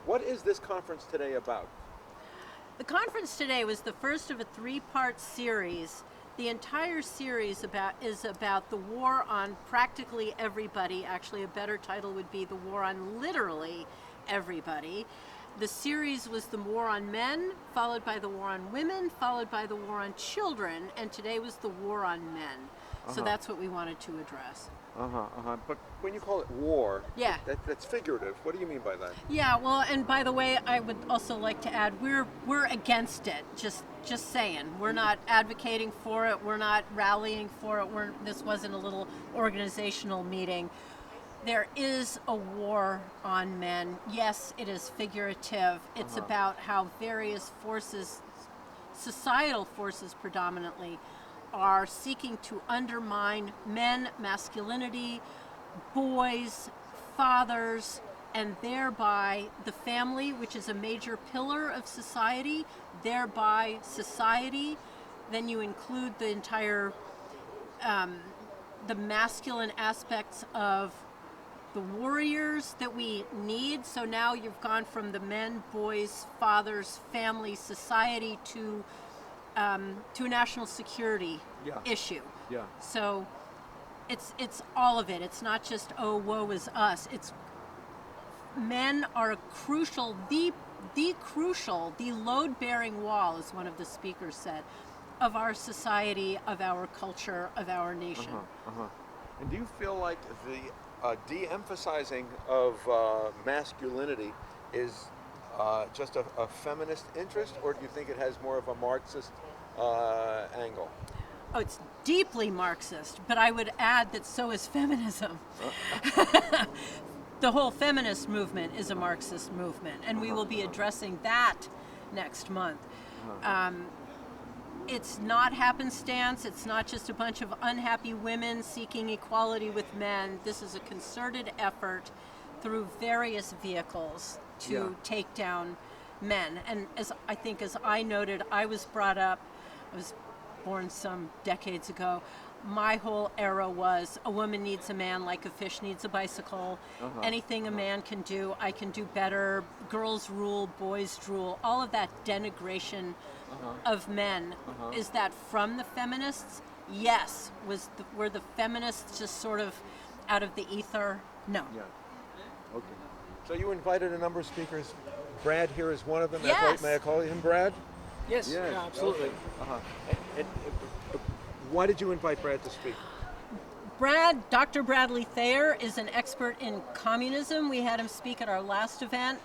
What is this conference today about? The conference today was the first of a three-part series. The entire series is about the war on practically everybody. Actually, a better title would be the war on literally everybody. The series was the war on men, followed by the war on women, followed by the war on children, and today was the war on men. So that's what we wanted to address. But when you call it war, yeah, that's figurative. What do you mean by that? Yeah, well, and by the way, I would also like to add we're against it. Just saying, we're not advocating for it. We're not rallying for it. This wasn't a little organizational meeting. There is a war on men. Yes, it is figurative. It's about how various forces, societal forces predominantly, are seeking to undermine men, masculinity, boys, fathers, and thereby the family, which is a major pillar of society, thereby society. Then you include the entire, the masculine aspects of the warriors that we need. So now you've gone from the men, boys, fathers, family, society to a national security issue. Yeah. So it's all of it. It's not just, oh, woe is us. It's men are a crucial, the load-bearing wall, as one of the speakers said, of our society, of our culture, of our nation. And do you feel like the de-emphasizing of masculinity is just a feminist interest, or do you think it has more of a Marxist angle? Oh, it's deeply Marxist, but I would add that so is feminism. The whole feminist movement is a Marxist movement, and we will be addressing that next month. It's not happenstance. It's not just a bunch of unhappy women seeking equality with men. This is a concerted effort through various vehicles to take down men. And as I noted, I was born some decades ago. My whole era was a woman needs a man like a fish needs a bicycle. Anything a man can do, I can do better. Girls rule, boys rule. All of that denigration of men. Is that from the feminists? Yes. Were the feminists just sort of out of the ether? No. Yeah. Okay. So you invited a number of speakers. Brad here is one of them. Yes. May I call him Brad? Yes. Yeah, absolutely. And why did you invite Brad to speak? Dr. Bradley Thayer is an expert in communism. We had him speak at our last event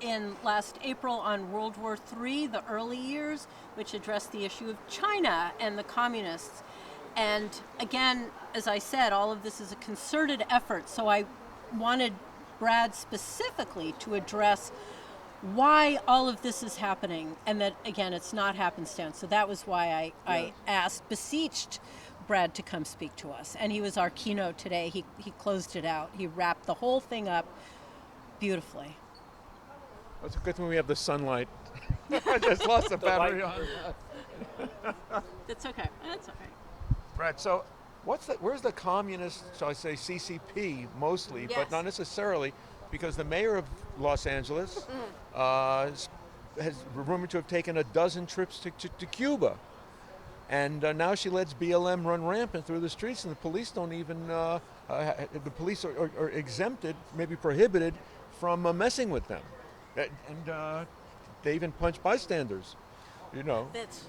in last April on World War III, the early years, which addressed the issue of China and the communists. And again, as I said, all of this is a concerted effort. So I wanted Brad specifically to address why all of this is happening, and that, again, it's not happenstance. So that was why I beseeched Brad to come speak to us. And he was our keynote today. He closed it out. He wrapped the whole thing up beautifully. That's a good thing we have the sunlight. I just lost the battery on. That's okay. That's okay. Brad, so where's the communist, shall I say, CCP mostly, but not necessarily, because the mayor of Los Angeles has rumored to have taken a dozen trips to Cuba. And now she lets BLM run rampant through the streets, and the police don't even, the police are exempted, maybe prohibited, from messing with them. And they even punch bystanders, you know. That's...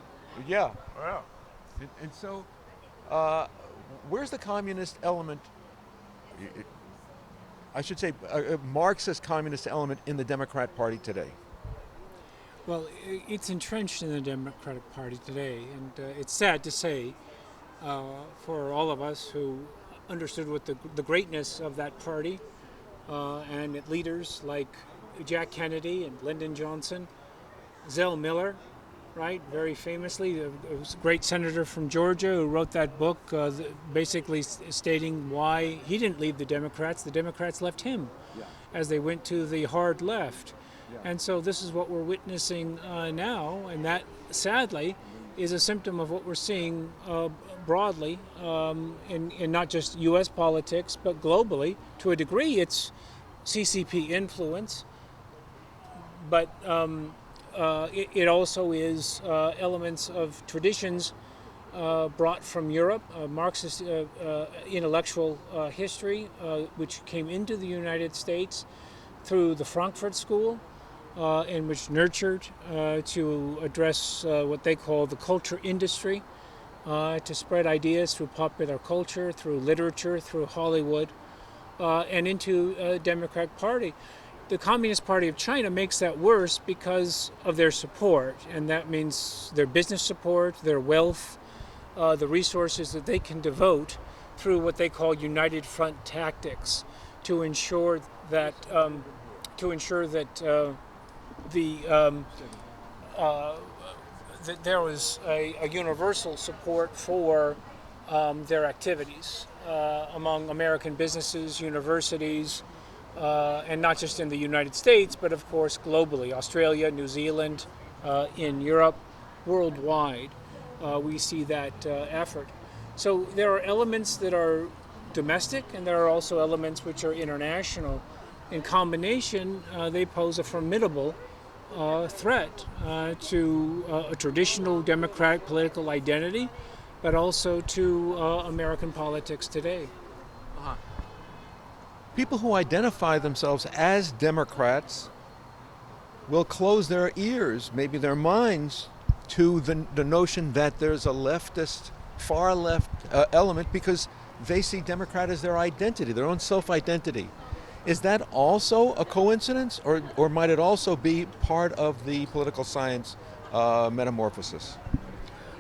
Yeah. Wow. And so, where's the communist element, I should say, a Marxist communist element in the Democrat Party today? Well, it's entrenched in the Democratic Party today, and it's sad to say for all of us who understood what the greatness of that party and its leaders like Jack Kennedy and Lyndon Johnson, Zell Miller, right, very famously, a great senator from Georgia who wrote that book basically stating why he didn't leave the Democrats left him as they went to the hard left. And so this is what we're witnessing now, and that, sadly, is a symptom of what we're seeing broadly in not just U.S. politics, but globally. To a degree, it's CCP influence, but it also is elements of traditions brought from Europe, Marxist intellectual history, which came into the United States through the Frankfurt School, and which nurtured to address what they call the culture industry, to spread ideas through popular culture, through literature, through Hollywood, and into a Democratic Party. The Communist Party of China makes that worse because of their support, and that means their business support, their wealth, the resources that they can devote through what they call united front tactics to ensure that that there was a universal support for their activities among American businesses, universities, and not just in the United States, but of course globally, Australia, New Zealand, in Europe, worldwide. We see that effort. So there are elements that are domestic, and there are also elements which are international. In combination, they pose a formidable threat to a traditional democratic political identity, but also to American politics today. People who identify themselves as Democrats will close their ears, maybe their minds, to the notion that there's a leftist, far left element, because they see Democrat as their identity, their own self-identity. Is that also a coincidence, or might it also be part of the political science metamorphosis?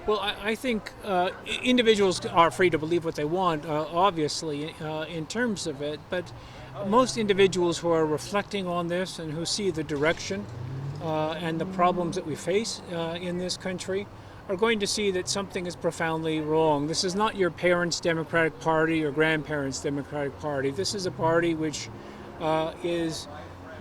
Well, I think individuals are free to believe what they want, obviously, in terms of it, but most individuals who are reflecting on this and who see the direction and the problems that we face in this country are going to see that something is profoundly wrong. This is not your parents' Democratic Party or grandparents' Democratic Party. This is a party which is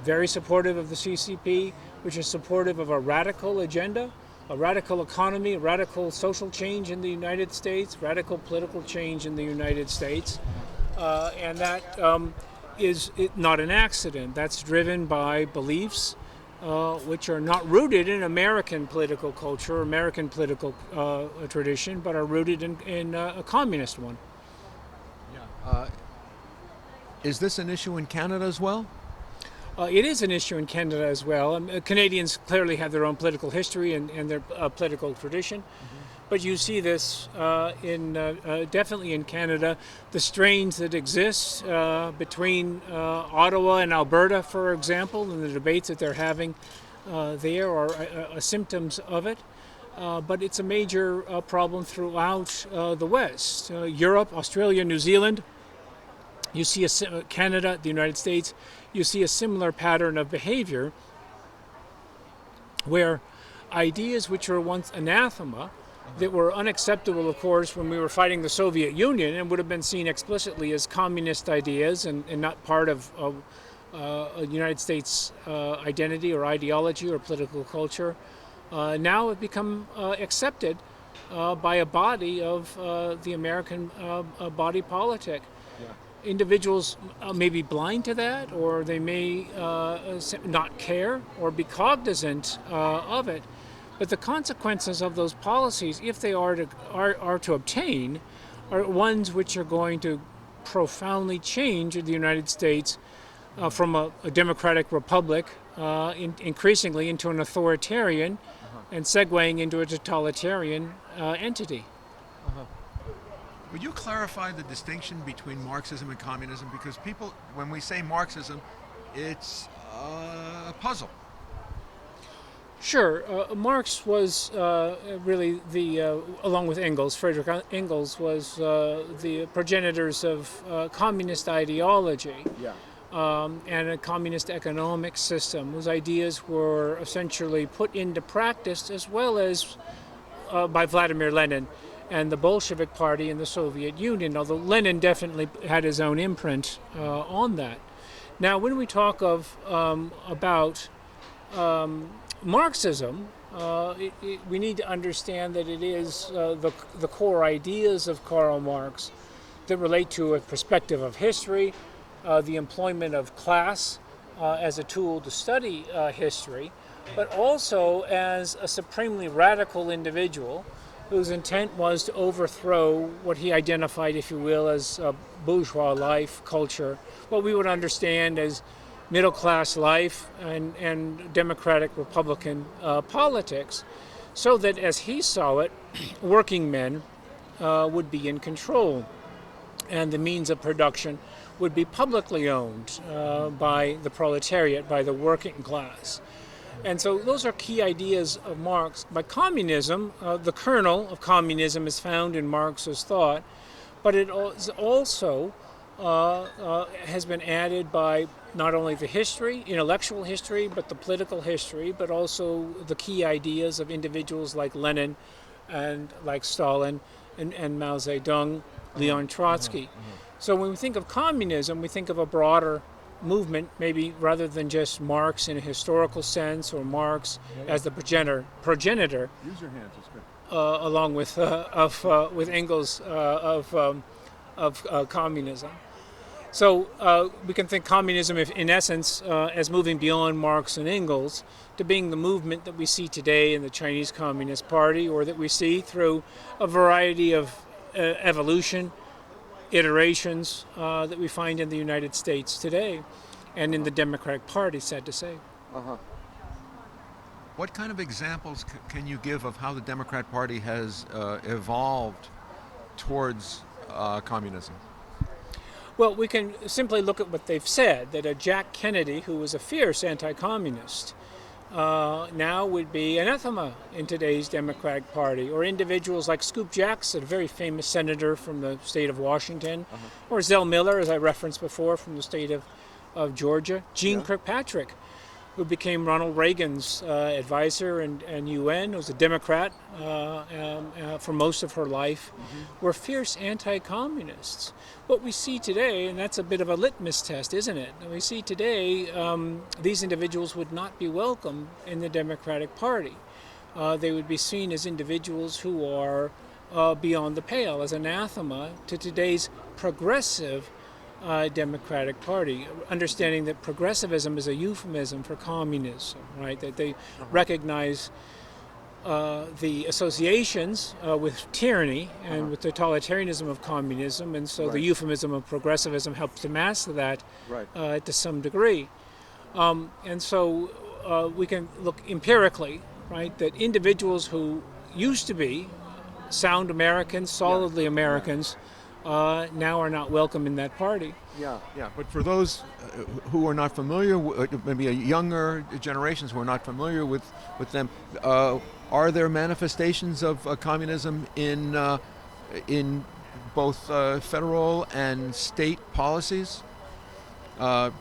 very supportive of the CCP, which is supportive of a radical agenda, a radical economy, a radical social change in the United States, radical political change in the United States. And that is not an accident. That's driven by beliefs which are not rooted in American political culture, American political tradition, but are rooted in a communist one. Is this an issue in Canada as well? It is an issue in Canada as well. Canadians clearly have their own political history and their political tradition. Mm-hmm. But you see this definitely in Canada, the strains that exist between Ottawa and Alberta, for example, and the debates that they're having there are symptoms of it. But it's a major problem throughout the West. Europe, Australia, New Zealand. You see Canada, the United States, you see a similar pattern of behavior where ideas which were once anathema, that were unacceptable, of course, when we were fighting the Soviet Union and would have been seen explicitly as communist ideas and not part of a United States identity or ideology or political culture, now have become accepted by a body of the American body politic. Yeah. Individuals may be blind to that, or they may not care or be cognizant of it. But the consequences of those policies, if they are to obtain, are ones which are going to profoundly change the United States from a democratic republic increasingly into an authoritarian and segueing into a totalitarian entity. Would you clarify the distinction between Marxism and communism? Because people, when we say Marxism, it's a puzzle. Sure. Marx was really along with Engels, Friedrich Engels was the progenitors of communist ideology. Yeah. And a communist economic system whose ideas were essentially put into practice as well as by Vladimir Lenin and the Bolshevik Party in the Soviet Union, although Lenin definitely had his own imprint on that. Now, when we talk about Marxism, we need to understand that it is the core ideas of Karl Marx that relate to a perspective of history, the employment of class as a tool to study history, but also as a supremely radical individual whose intent was to overthrow what he identified, if you will, as bourgeois life, culture, what we would understand as middle-class life and democratic republican politics, so that, as he saw it, working men would be in control, and the means of production would be publicly owned by the proletariat, by the working class. And so those are key ideas of Marx. By communism, the kernel of communism is found in Marx's thought, but it is also has been added by not only the history, intellectual history, but the political history, but also the key ideas of individuals like Lenin and like Stalin and Mao Zedong, Leon Trotsky. So when we think of communism, we think of a broader movement, maybe rather than just Marx in a historical sense, or Marx as the progenitor. Use your hands, it's good. Along with Engels of communism. So we can think communism, in essence, as moving beyond Marx and Engels to being the movement that we see today in the Chinese Communist Party, or that we see through a variety of evolution, iterations that we find in the United States today, and in the Democratic Party, sad to say. What kind of examples can you give of how the Democrat Party has evolved towards communism? Well, we can simply look at what they've said, that Jack Kennedy, who was a fierce anti-communist, now would be anathema in today's Democratic Party, or individuals like Scoop Jackson, a very famous senator from the state of Washington, or Zell Miller, as I referenced before, from the state of Georgia, Jeane Kirkpatrick, who became Ronald Reagan's advisor and UN, was a Democrat for most of her life, were fierce anti-communists. What we see today, and that's a bit of a litmus test, isn't it? We see today these individuals would not be welcome in the Democratic Party. They would be seen as individuals who are beyond the pale, as anathema to today's progressive Democratic Party, understanding that progressivism is a euphemism for communism, right? That they recognize the associations with tyranny and with totalitarianism of communism, and so the euphemism of progressivism helps to mask that to some degree. And so we can look empirically, right, that individuals who used to be sound Americans, solidly Americans, now are not welcome in that party. Yeah. But for those who are not familiar, maybe younger generations who are not familiar with them, are there manifestations of communism in both federal and state policies? As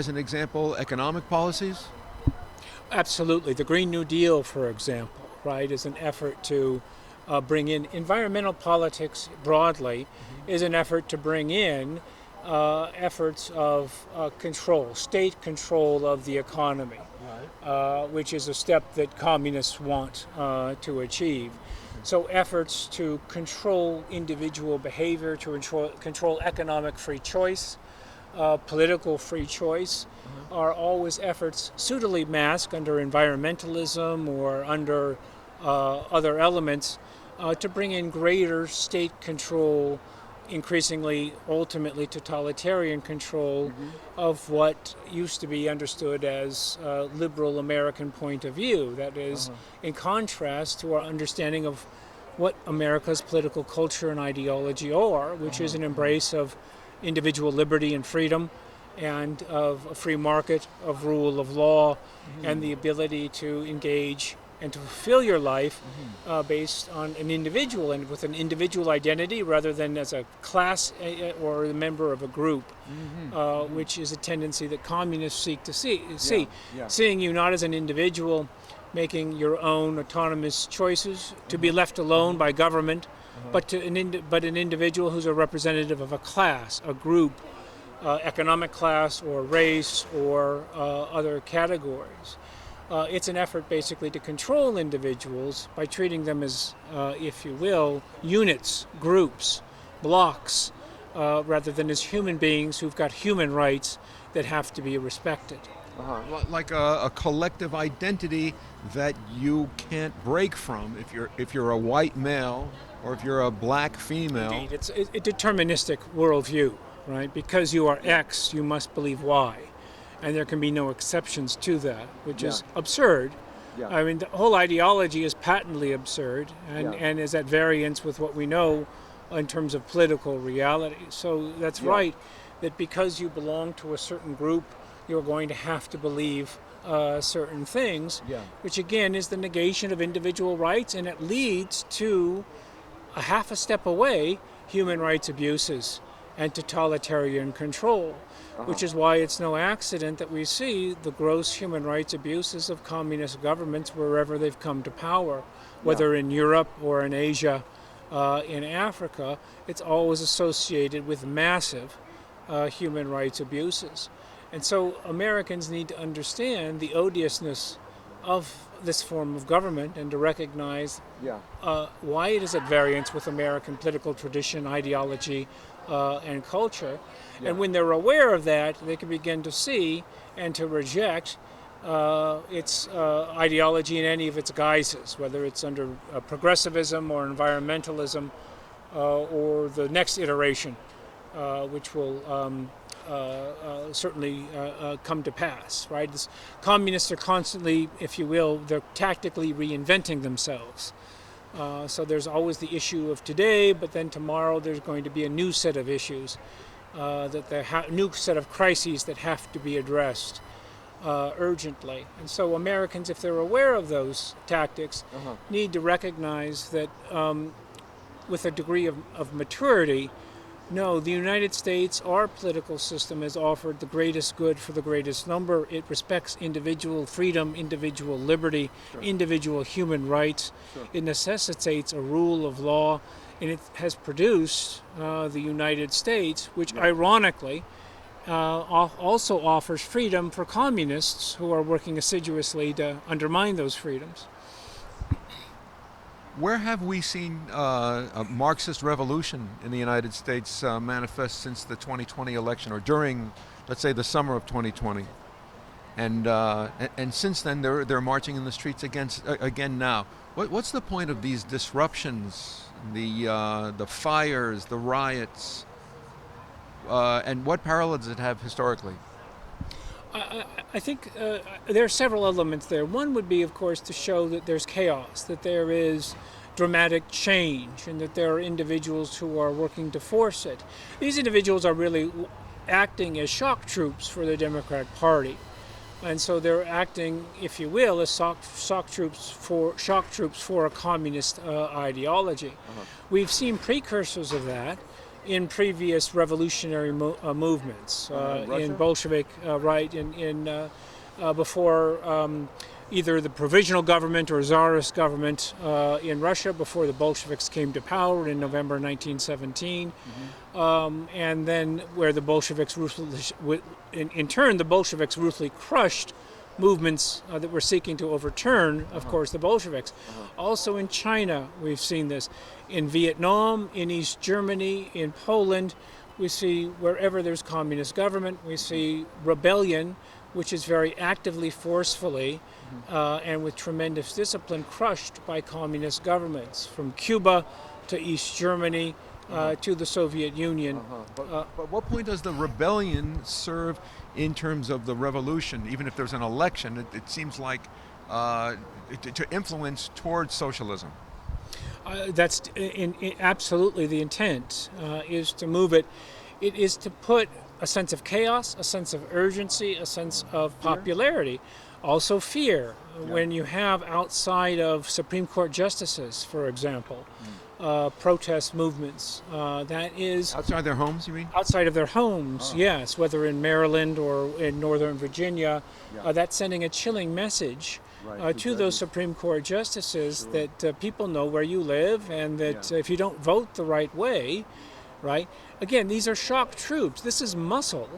an example, economic policies? Absolutely. The Green New Deal, for example, right, is an effort to bring in environmental politics broadly, is an effort to bring in efforts of control, state control of the economy, which is a step that communists want to achieve. So efforts to control individual behavior, to control economic free choice, political free choice, are always efforts suitably masked under environmentalism or under other elements to bring in greater state control, increasingly, ultimately, totalitarian control of what used to be understood as a liberal American point of view. That is, in contrast to our understanding of what America's political culture and ideology are, which is an embrace of individual liberty and freedom, and of a free market, of rule of law, and the ability to engage and to fulfill your life based on an individual and with an individual identity rather than as a class or a member of a group, which is a tendency that communists seek to see. Seeing you not as an individual making your own autonomous choices to be left alone by government, but an individual who's a representative of a class, a group, economic class or race or other categories. It's an effort basically to control individuals by treating them as, if you will, units, groups, blocks, rather than as human beings who've got human rights that have to be respected. Like a collective identity that you can't break from if you're a white male or if you're a black female. Indeed, it's a deterministic worldview, right? Because you are X, you must believe Y, and there can be no exceptions to that, which is absurd. I mean, the whole ideology is patently absurd and is at variance with what we know in terms of political reality. So that's right, that because you belong to a certain group, you're going to have to believe certain things, which again is the negation of individual rights, and it leads to a half a step away human rights abuses and totalitarian control, which is why it's no accident that we see the gross human rights abuses of communist governments wherever they've come to power, whether in Europe or in Asia, in Africa. It's always associated with massive human rights abuses. And so Americans need to understand the odiousness of this form of government and to recognize why it is at variance with American political tradition, ideology, and culture. And when they're aware of that, they can begin to see and to reject its ideology in any of its guises, whether it's under progressivism or environmentalism or the next iteration, which will certainly come to pass, right? Communists are constantly, if you will, they're tactically reinventing themselves. So there's always the issue of today, but then tomorrow there's going to be a new set of issues, new set of crises that have to be addressed urgently. And so Americans, if they're aware of those tactics, need to recognize that with a degree of maturity, no, the United States, our political system, has offered the greatest good for the greatest number. It respects individual freedom, individual liberty, individual human rights. It necessitates a rule of law, and it has produced the United States, which ironically also offers freedom for communists who are working assiduously to undermine those freedoms. Where have we seen a Marxist revolution in the United States manifest since the 2020 election, or during, let's say, the summer of 2020? And since then, they're marching in the streets again now. What's the point of these disruptions, the fires, the riots, and what parallels does it have historically? I think there are several elements there. One would be, of course, to show that there's chaos, that there is dramatic change, and that there are individuals who are working to force it. These individuals are really acting as shock troops for the Democratic Party. And so they're acting, if you will, as shock troops for a communist ideology. We've seen precursors of that in previous revolutionary movements, in Bolshevik, before either the provisional government or Tsarist government in Russia, before the Bolsheviks came to power in November 1917, and then where the Bolsheviks in turn, the Bolsheviks ruthlessly crushed movements that were seeking to overturn, of course, the Bolsheviks. Also in China, we've seen this. In Vietnam, in East Germany, in Poland, we see wherever there's communist government, we see rebellion, which is very actively, forcefully, and with tremendous discipline, crushed by communist governments, from Cuba to East Germany to the Soviet Union. But what point does the rebellion serve in terms of the revolution? Even if there's an election, it seems like to influence towards socialism. That's absolutely the intent, is to move it. It is to put a sense of chaos, a sense of urgency, a sense of popularity, also fear. When you have outside of Supreme Court justices, for example, protest movements, that is... Outside their homes, you mean? Outside of their homes, yes, whether in Maryland or in Northern Virginia, that's sending a chilling message to those Supreme Court justices that people know where you live, and that if you don't vote the right way, right? Again, these are shock troops. This is muscle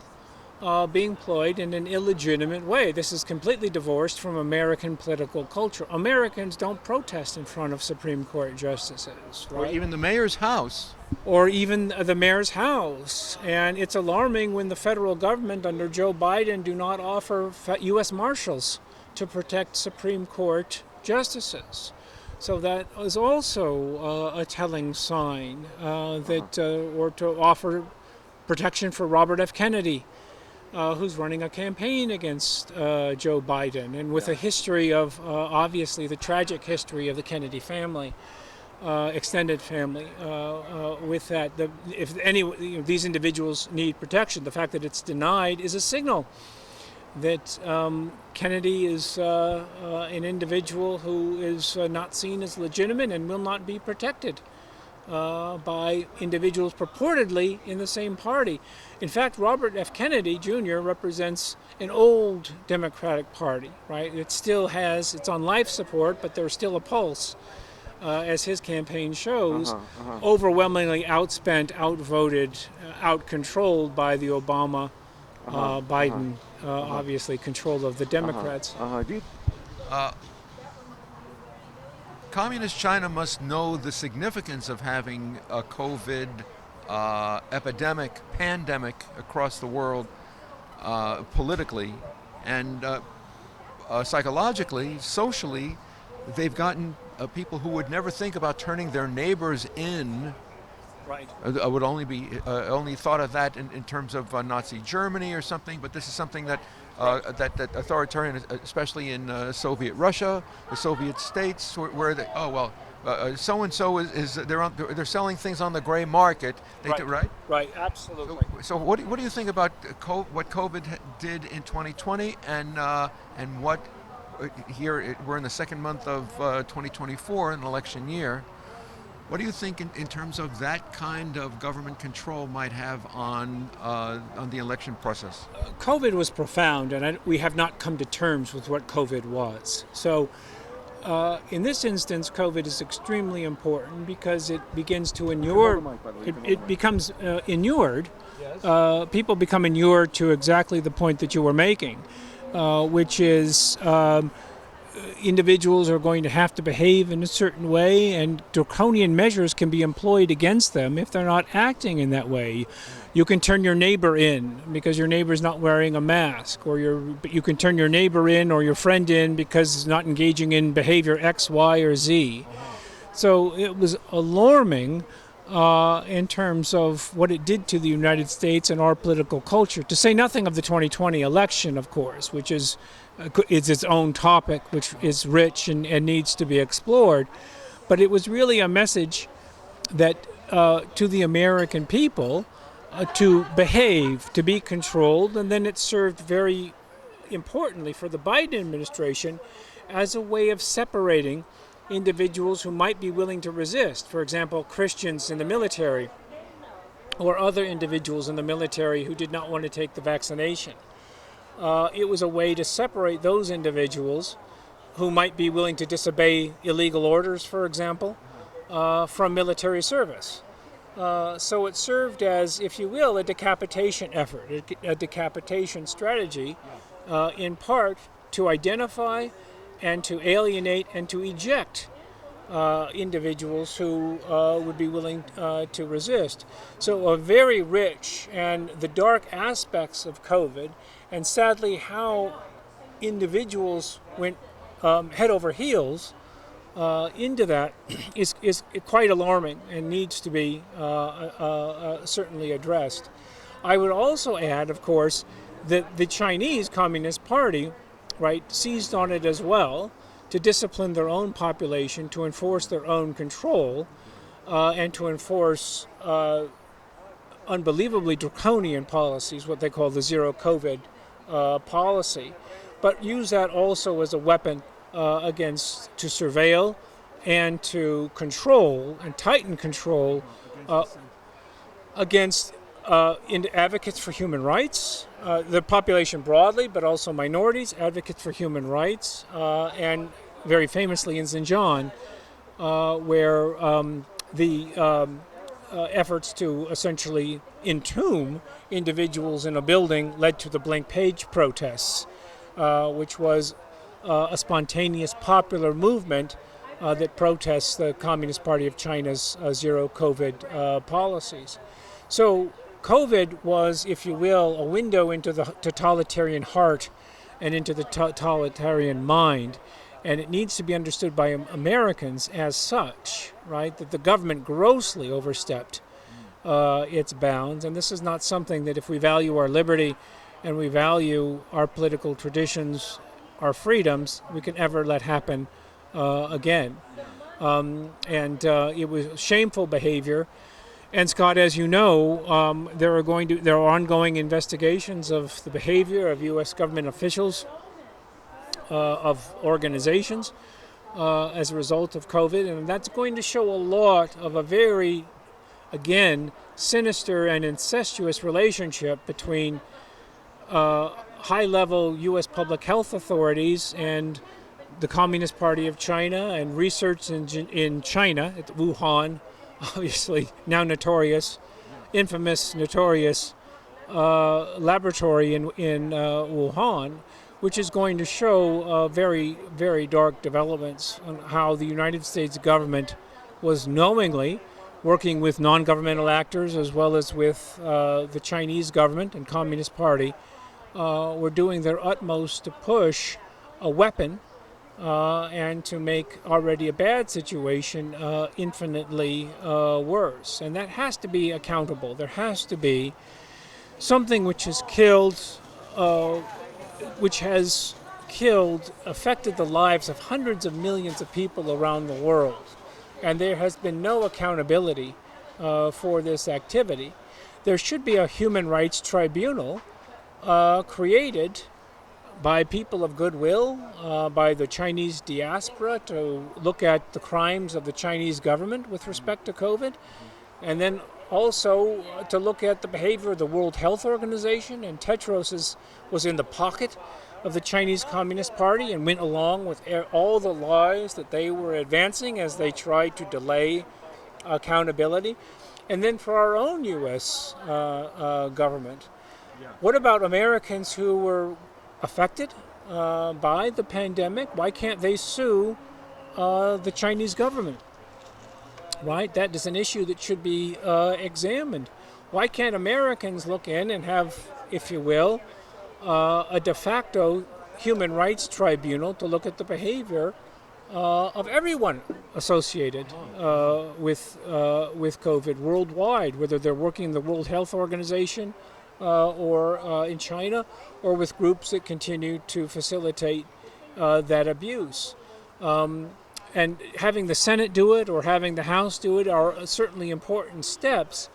being employed in an illegitimate way. This is completely divorced from American political culture. Americans don't protest in front of Supreme Court justices, right? Or even the mayor's house. Or even the mayor's house. And it's alarming when the federal government under Joe Biden do not offer U.S. Marshals to protect Supreme Court justices. So that is also a telling sign that, or to offer protection for Robert F. Kennedy, who's running a campaign against Joe Biden, and with a history of, obviously, the tragic history of the Kennedy family, extended family. With that, if any these individuals need protection, the fact that it's denied is a signal that Kennedy is an individual who is not seen as legitimate and will not be protected by individuals purportedly in the same party. In fact, Robert F. Kennedy Jr. represents an old Democratic Party, right? It's on life support, but there's still a pulse, as his campaign shows, overwhelmingly outspent, outvoted, outcontrolled by the Obama, Biden, obviously, control of the Democrats. Communist China must know the significance of having a COVID pandemic across the world, politically and psychologically, socially. They've gotten people who would never think about turning their neighbors in. Right. Would only thought of that in terms of Nazi Germany or something, but this is something that that authoritarian, especially in Soviet Russia, the Soviet states, where they, so and so is they're selling things on the gray market. Right? Right. Absolutely. So what do you think about what COVID did in 2020 and what here we're in the second month of 2024, an election year? What do you think in terms of that kind of government control might have on the election process? COVID was profound, and we have not come to terms with what COVID was. So in this instance, COVID is extremely important because it begins to inure, it becomes inured. Yes. People become inured to exactly the point that you were making, which is individuals are going to have to behave in a certain way, and draconian measures can be employed against them if they're not acting in that way. You can turn your neighbor in because your neighbor's not wearing a mask, or you can turn your neighbor in or your friend in because it's not engaging in behavior X, Y, or Z. So it was alarming in terms of what it did to the United States and our political culture, to say nothing of the 2020 election, of course, which is its own topic, which is rich and needs to be explored. But it was really a message that to the American people to behave, to be controlled, and then it served very importantly for the Biden administration as a way of separating individuals who might be willing to resist. For example, Christians in the military or other individuals in the military who did not want to take the vaccination. It was a way to separate those individuals who might be willing to disobey illegal orders, for example, from military service. So it served as, if you will, a decapitation effort, a decapitation strategy, in part to identify and to alienate and to eject individuals who would be willing to resist. So a very rich, and the dark aspects of COVID, and sadly how individuals went head over heels into that is quite alarming and needs to be certainly addressed. I would also add, of course, that the Chinese Communist Party, right, seized on it as well to discipline their own population, to enforce their own control, and to enforce unbelievably draconian policies, what they call the zero COVID policy, but use that also as a weapon to surveil and to control and tighten control against advocates for human rights, the population broadly, but also minorities, advocates for human rights, and very famously in Xinjiang, where the efforts to essentially entomb individuals in a building led to the blank page protests, which was a spontaneous popular movement that protests the Communist Party of China's zero COVID policies. So COVID was, if you will, a window into the totalitarian heart and into the totalitarian mind. And it needs to be understood by Americans as such, right? That the government grossly overstepped its bounds. And this is not something that if we value our liberty and we value our political traditions, our freedoms, we can ever let happen again. It was shameful behavior. And Scott, as you know, there are ongoing investigations of the behavior of U.S. government officials, of organizations, as a result of COVID, and that's going to show a lot of a very, again, sinister and incestuous relationship between high-level U.S. public health authorities and the Communist Party of China and research in China, at Wuhan, obviously now notorious, infamous, notorious laboratory in Wuhan, which is going to show very, very dark developments on how the United States government was knowingly working with non-governmental actors as well as with the Chinese government and Communist Party, were doing their utmost to push a weapon and to make already a bad situation infinitely worse. And that has to be accountable. There has to be something which has affected the lives of hundreds of millions of people around the world. And there has been no accountability for this activity. There should be a human rights tribunal created by people of goodwill, by the Chinese diaspora, to look at the crimes of the Chinese government with respect to COVID, and then also to look at the behavior of the World Health Organization. And Tedros was in the pocket of the Chinese Communist Party and went along with all the lies that they were advancing as they tried to delay accountability. And then for our own U.S. Government, what about Americans who were affected by the pandemic? Why can't they sue the Chinese government? Right? That is an issue that should be examined. Why can't Americans look in and have, if you will, a de facto human rights tribunal to look at the behavior of everyone associated with COVID worldwide, whether they're working in the World Health Organization or in China, or with groups that continue to facilitate that abuse. And having the Senate do it or having the House do it are certainly important steps,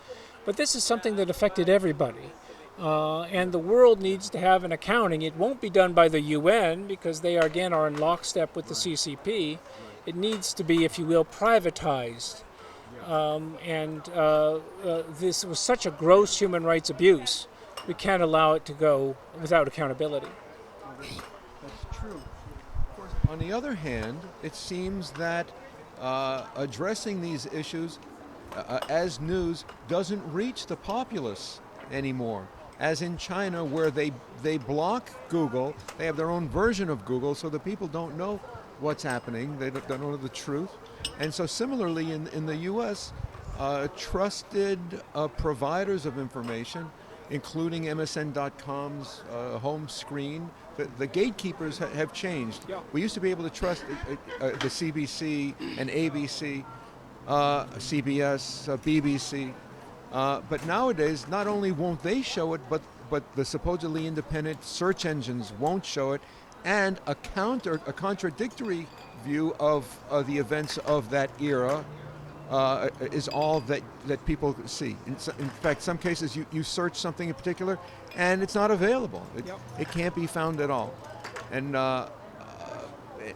but this is something that affected everybody. And the world needs to have an accounting. It won't be done by the UN because they, again, are in lockstep with the CCP. It needs to be, if you will, privatized. This was such a gross human rights abuse. We can't allow it to go without accountability. That's true. Of course, on the other hand, it seems that addressing these issues as news doesn't reach the populace anymore. As in China, where they block Google, they have their own version of Google, so the people don't know what's happening, they don't know the truth. And so similarly in the U.S., trusted providers of information, including MSN.com's home screen, the gatekeepers have changed. Yeah. We used to be able to trust the CBC and ABC, CBS, BBC, but nowadays not only won't they show it, but the supposedly independent search engines won't show it, and a contradictory view of the events of that era is all that people see. In fact, some cases you search something in particular and it's not available. It can't be found at all. And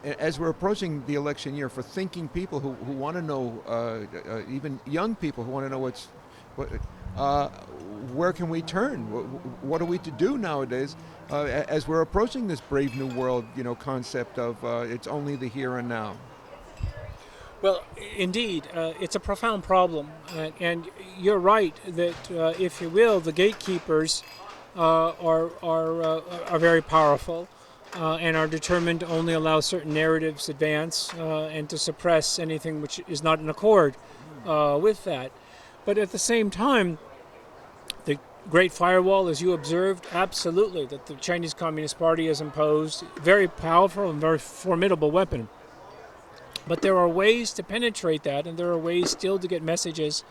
as we're approaching the election year, for thinking people who want to know, even young people who want to know where can we turn? What are we to do nowadays as we're approaching this brave new world, concept of it's only the here and now? Well, indeed, it's a profound problem, and you're right that, if you will, the gatekeepers are very powerful and are determined to only allow certain narratives advance and to suppress anything which is not in accord with that. But at the same time, the Great Firewall, as you observed, absolutely, that the Chinese Communist Party has imposed, very powerful and very formidable weapon. But there are ways to penetrate that, and there are ways still to get messages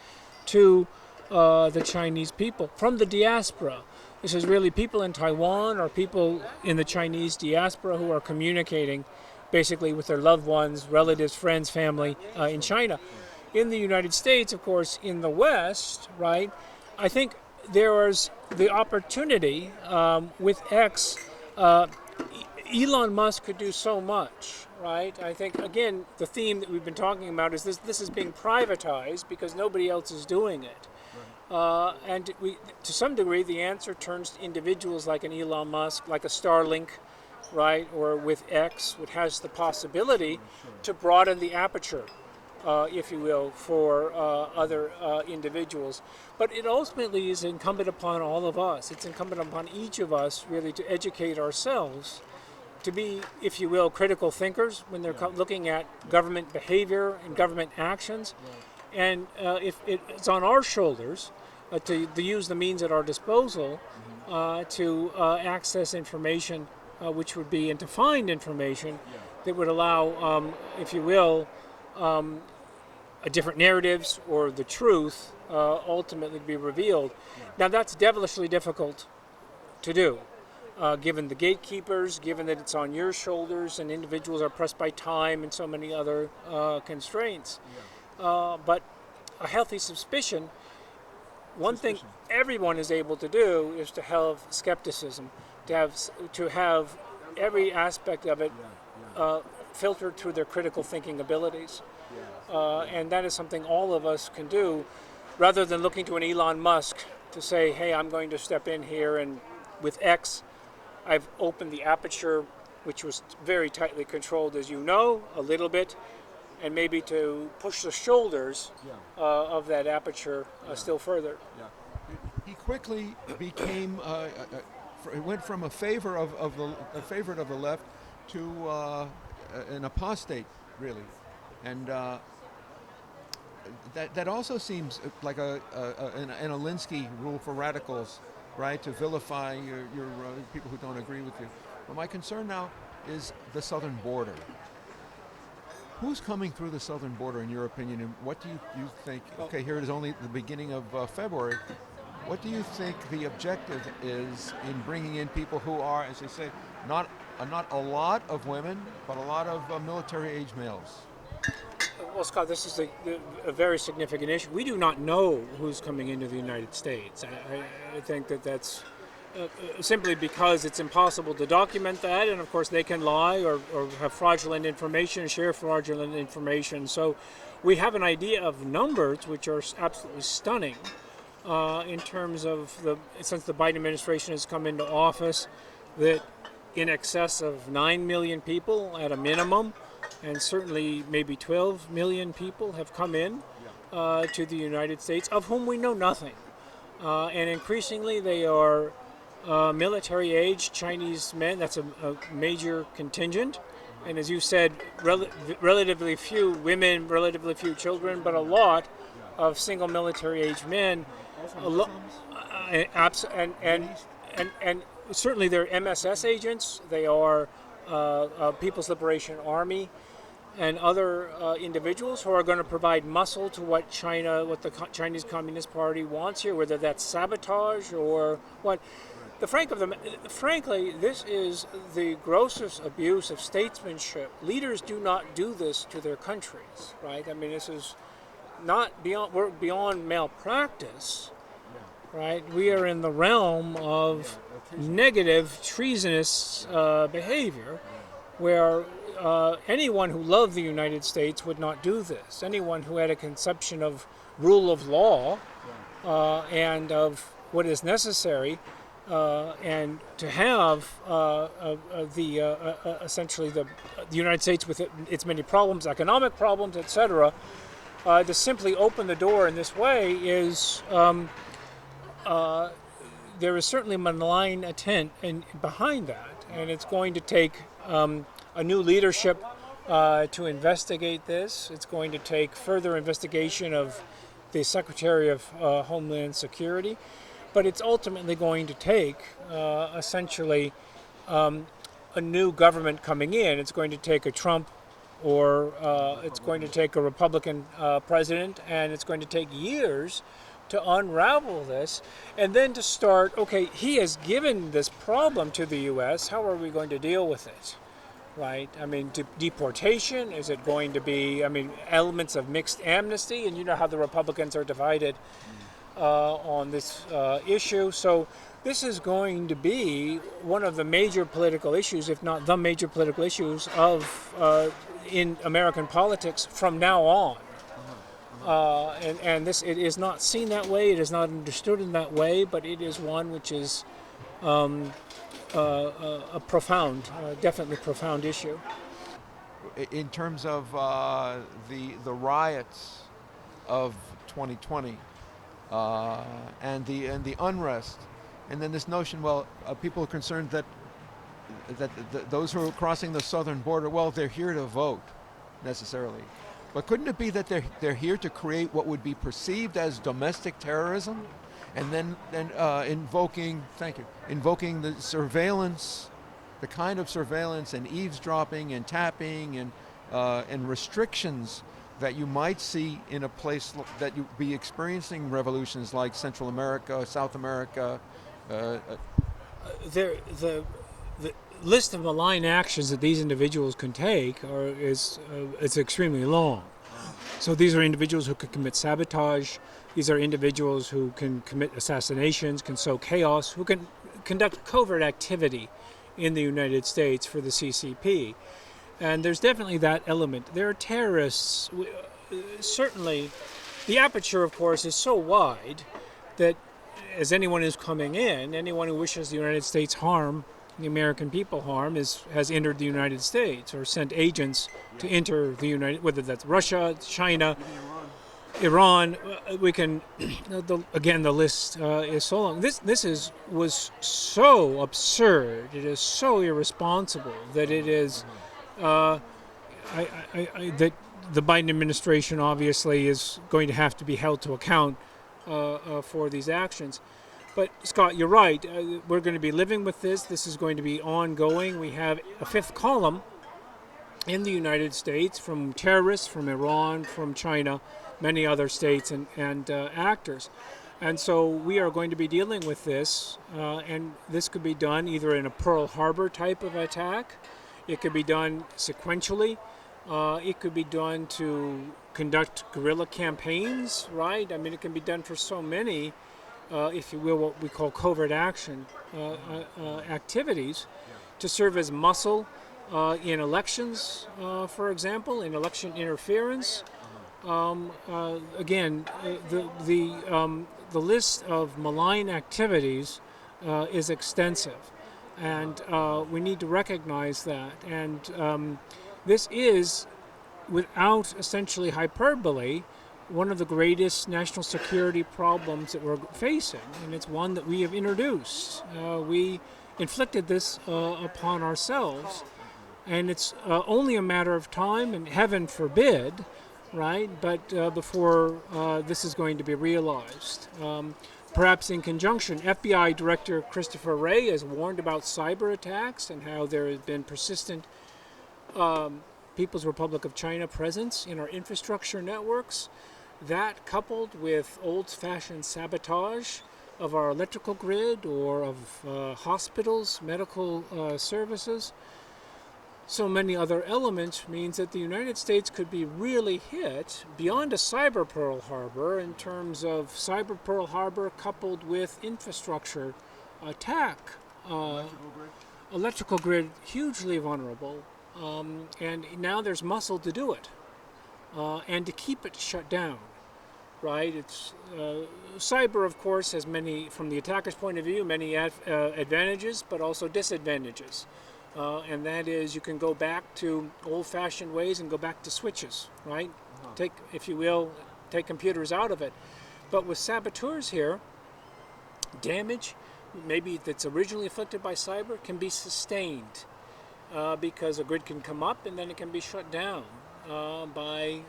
to the Chinese people from the diaspora. This is really people in Taiwan or people in the Chinese diaspora who are communicating basically with their loved ones, relatives, friends, family in China. In the United States, of course, in the West, right, I think there is the opportunity with X. Elon Musk could do so much, right? I think, again, the theme that we've been talking about is this is being privatized because nobody else is doing it. And to some degree, the answer turns to individuals like an Elon Musk, like a Starlink, right, or with X, which has the possibility to broaden the aperture, if you will, for other individuals. But it ultimately is incumbent upon all of us. It's incumbent upon each of us, really, to educate ourselves, to be, if you will, critical thinkers when they're looking at government behavior and government actions. And if it's on our shoulders to use the means at our disposal to access information, which would be, and to find information that would allow, if you will, different narratives or the truth ultimately to be revealed. Now that's devilishly difficult to do. Given the gatekeepers, given that it's on your shoulders and individuals are pressed by time and so many other constraints. But a healthy suspicion, one thing everyone is able to do is to have skepticism, to have every aspect of it filtered through their critical thinking abilities. And that is something all of us can do, rather than looking to an Elon Musk to say, hey, I'm going to step in here and with X, I've opened the aperture, which was very tightly controlled, as you know, a little bit, and maybe to push the shoulders of that aperture still further. He quickly became, went from a favorite of the left to an apostate, really, and that also seems like an Alinsky rule for radicals. Right, to vilify your people who don't agree with you. But my concern now is the southern border. Who's coming through the southern border, in your opinion, and what do you think? Okay, here it is only the beginning of February. What do you think the objective is in bringing in people who are, as they say, not a lot of women, but a lot of military-age males? Well, Scott, this is a very significant issue. We do not know who's coming into the United States. I think that's simply because it's impossible to document that, and of course they can lie or have fraudulent information, share fraudulent information. So we have an idea of numbers which are absolutely stunning in terms of since the Biden administration has come into office, that in excess of 9 million people at a minimum, and certainly maybe 12 million people have come in to the United States, of whom we know nothing. And increasingly they are military-age Chinese men. That's a major contingent. And as you said, relatively few women, relatively few children, but a lot of single military-age men. And certainly they're MSS agents. They are People's Liberation Army and other individuals who are going to provide muscle to what the Chinese Communist Party wants here, whether that's sabotage or what. Frankly, this is the grossest abuse of statesmanship. Leaders do not do this to their countries, right? I mean, this is we're beyond malpractice, right? We are in the realm of negative, treasonous behavior, where anyone who loved the United States would not do this. Anyone who had a conception of rule of law and of what is necessary and to have essentially the United States with its many problems, economic problems, etc., to simply open the door in this way is there is certainly malign intent behind that, and it's going to take a new leadership to investigate this. It's going to take further investigation of the Secretary of Homeland Security, but it's ultimately going to take essentially a new government coming in. It's going to take a Trump or it's going to take a Republican president, and it's going to take years to unravel this, and then to start, okay, he has given this problem to the U.S., how are we going to deal with it, right? I mean, deportation, is it going to be, I mean, elements of mixed amnesty, and you know how the Republicans are divided on this issue, so this is going to be one of the major political issues, if not the major political issues of in American politics from now on. And this, it is not seen that way, it is not understood in that way, but it is one which is a profound, definitely profound issue. In terms of the riots of 2020 and the unrest, and then this notion, well, people are concerned that those who are crossing the southern border, well, they're here to vote necessarily. But couldn't it be that they're here to create what would be perceived as domestic terrorism, and then invoking the surveillance, the kind of surveillance and eavesdropping and tapping and restrictions that you might see in a place that you'd be experiencing revolutions like Central America, South America. The list of malign actions that these individuals can take is extremely long. So these are individuals who can commit sabotage. These are individuals who can commit assassinations, can sow chaos, who can conduct covert activity in the United States for the CCP. And there's definitely that element. There are terrorists. Certainly, the aperture, of course, is so wide that as anyone who's coming in, anyone who wishes the United States harm, the American people harm, has entered the United States or sent agents to enter the whether that's Russia, China, Iran. We can, again, the list is so long. This was so absurd. It is so irresponsible that it is. That the Biden administration obviously is going to have to be held to account for these actions. But Scott, you're right. We're going to be living with this. This is going to be ongoing. We have a fifth column in the United States from terrorists, from Iran, from China, many other states and actors. And so we are going to be dealing with this, and this could be done either in a Pearl Harbor type of attack. It could be done sequentially. It could be done to conduct guerrilla campaigns, right? I mean, it can be done for so many, if you will, what we call covert action activities to serve as muscle in elections, for example, in election interference. Again, the list of malign activities is extensive. And we need to recognize that. And this is, without essentially hyperbole, one of the greatest national security problems that we're facing. And it's one that we have introduced. We inflicted this upon ourselves. And it's only a matter of time, and heaven forbid, right? But before this is going to be realized. Perhaps in conjunction, FBI Director Christopher Wray has warned about cyber attacks and how there has been persistent People's Republic of China presence in our infrastructure networks. That, coupled with old-fashioned sabotage of our electrical grid or of hospitals, medical services, so many other elements, means that the United States could be really hit beyond a cyber Pearl Harbor in terms of cyber Pearl Harbor coupled with infrastructure attack. Electrical grid hugely vulnerable, and now there's muscle to do it and to keep it shut down. right? It's cyber, of course, has many, from the attacker's point of view, many advantages, but also disadvantages. And that is, you can go back to old-fashioned ways and go back to switches, right? Take, if you will, take computers out of it. But with saboteurs here, damage, maybe that's originally inflicted by cyber, can be sustained because a grid can come up and then it can be shut down by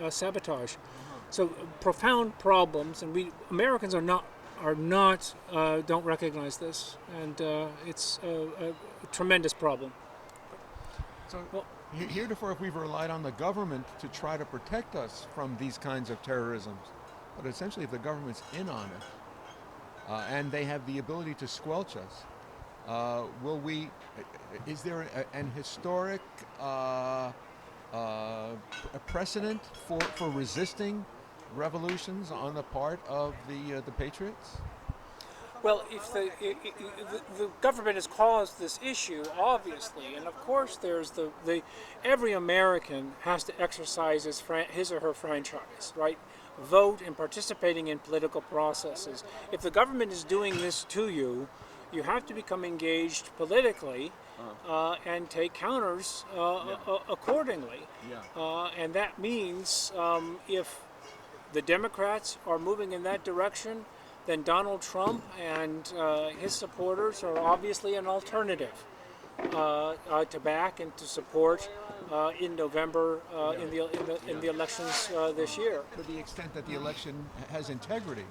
sabotage. So profound problems, and we Americans don't recognize this, and it's a tremendous problem. So, heretofore, we've relied on the government to try to protect us from these kinds of terrorisms. But essentially, if the government's in on it, and they have the ability to squelch us, is there an historic a precedent for resisting revolutions on the part of the patriots? Well, if the government has caused this issue, obviously, and of course there's every American has to exercise his or her franchise, right? Vote and participating in political processes. If the government is doing this to you, you have to become engaged politically and take counters accordingly. And that means if the Democrats are moving in that direction, then Donald Trump and his supporters are obviously an alternative to back and to support in November in the elections this year. To the extent that the election has integrity.